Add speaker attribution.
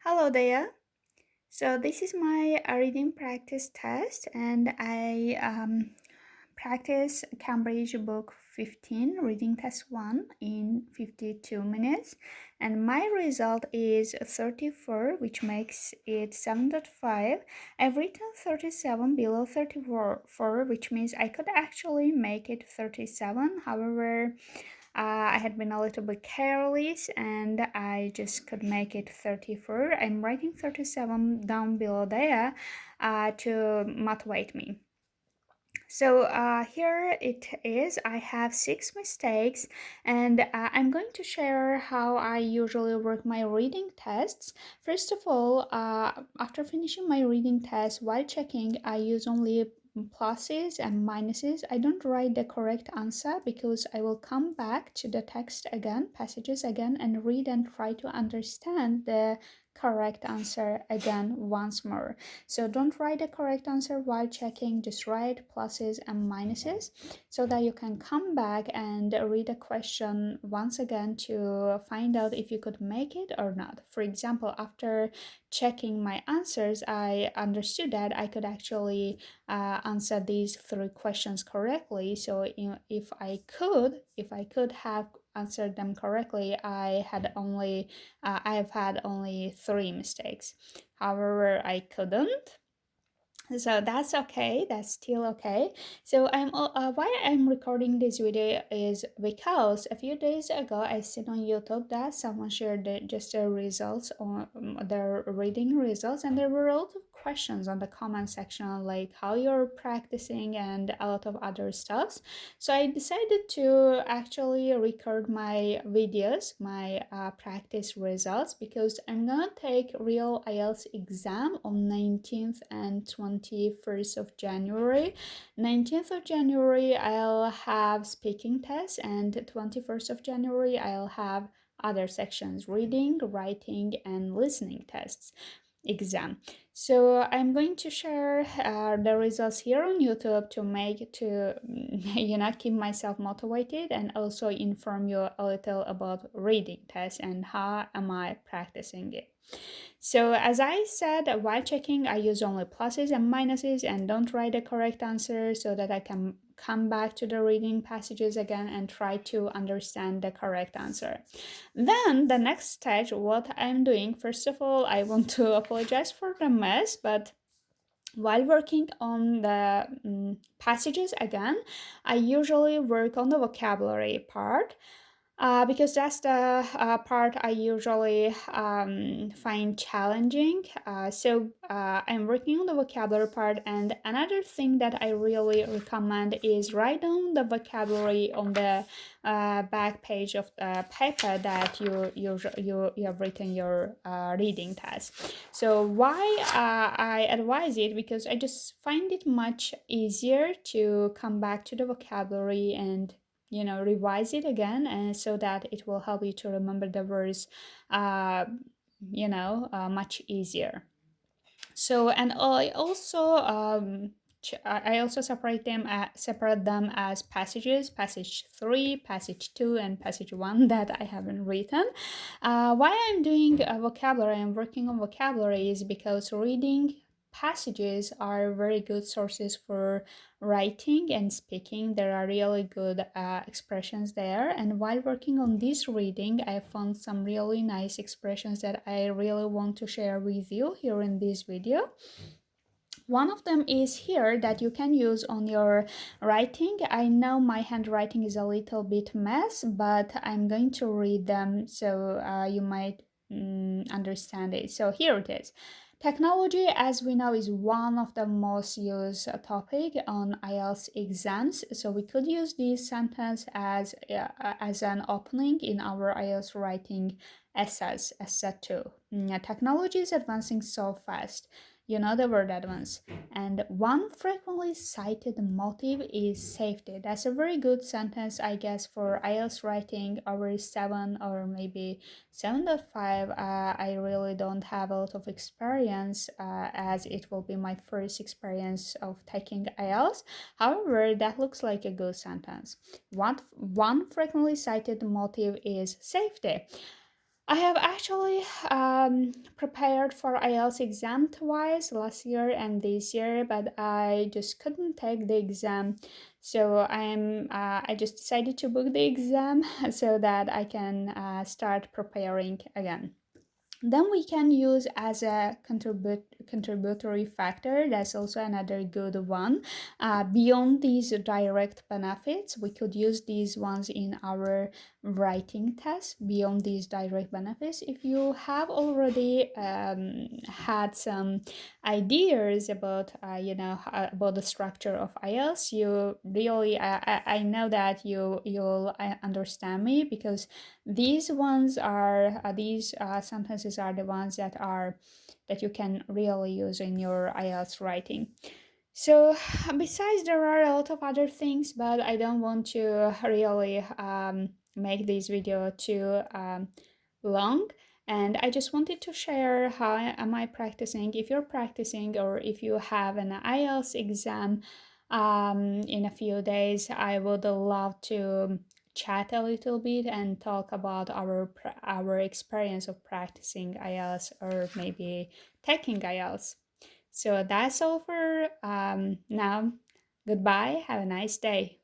Speaker 1: Hello there. So this is my reading practice test, and I practice Cambridge Book 15 reading test 1 in 52 minutes, and my result is 34, which makes it 7.5. I've written 37 below 34, which means I could actually make it 37. However, I had been a little bit careless and I just could make it 34. I'm writing 37 down below there to motivate me. So here it is. I have 6 mistakes, and I'm going to share how I usually work my reading tests. First of all, after finishing my reading test, while checking, I use only pluses and minuses. I don't write the correct answer because I will come back to the text again, passages again, and read and try to understand the correct answer again once more. So don't write the correct answer while checking, just write pluses and minuses so that you can come back and read a question once again to find out if you could make it or not. For example, after checking my answers, I understood that I could actually answer these 3 questions correctly. So if I could have answered them correctly, I have had only 3 mistakes. However, I couldn't. So that's okay. That's still okay. So why I'm recording this video is because a few days ago I seen on YouTube that someone shared just their results on their reading results, and there were a lot of questions on the comment section like how you're practicing and a lot of other stuff. So I decided to actually record my videos, my practice results, because I'm gonna take real IELTS exam on 19th and 21st of January. 19th of January I'll have speaking tests, and 21st of January I'll have other sections, reading, writing, and listening tests exam. So I'm going to share the results here on YouTube to keep myself motivated, and also inform you a little about reading tests and how am I practicing it. So as I said, while checking, I use only pluses and minuses and don't write the correct answer so that I can come back to the reading passages again and try to understand the correct answer. Then the next stage, what I'm doing, first of all, I want to apologize for the mess, but while working on the passages again, I usually work on the vocabulary part because that's the part I usually find challenging. I'm working on the vocabulary part, and another thing that I really recommend is write down the vocabulary on the back page of the paper that you have written your reading test. So why I advise it, because I just find it much easier to come back to the vocabulary and revise it again, and so that it will help you to remember the words much easier. So, and I also separate them as passages, passage 3, passage 2, and passage 1 that I haven't written. Why I'm doing vocabulary and working on vocabulary is because reading passages are very good sources for writing and speaking. There are really good expressions there, and while working on this reading, I found some really nice expressions that I really want to share with you here in this video. One of them is here that you can use on your writing. I know my handwriting is a little bit mess, but I'm going to read them so you might understand it. So here it is. Technology, as we know, is one of the most used topic on IELTS exams. So we could use this sentence as an opening in our IELTS writing essays, essay 2. Technology is advancing so fast. You know the word advance. And one frequently cited motive is safety. That's a very good sentence, I guess, for IELTS writing over 7 or maybe 7.5. I really don't have a lot of experience as it will be my first experience of taking IELTS. However, that looks like a good sentence. One frequently cited motive is safety. I have actually prepared for IELTS exam twice, last year and this year, but I just couldn't take the exam. So I just decided to book the exam so that I can start preparing again. Then we can use as a contributory factor. That's also another good one. Beyond these direct benefits, we could use these ones in our writing test. Beyond these direct benefits, if you have already had some ideas about about the structure of IELTS, you really I know that you'll understand me, because these sentences are the ones that you can really use in your IELTS writing. So besides, there are a lot of other things, but I don't want to really make this video too long. And I just wanted to share how am I practicing. If you're practicing, or if you have an IELTS exam in a few days, I would love to chat a little bit and talk about our experience of practicing IELTS, or maybe taking IELTS. So that's all for now. Goodbye. Have a nice day.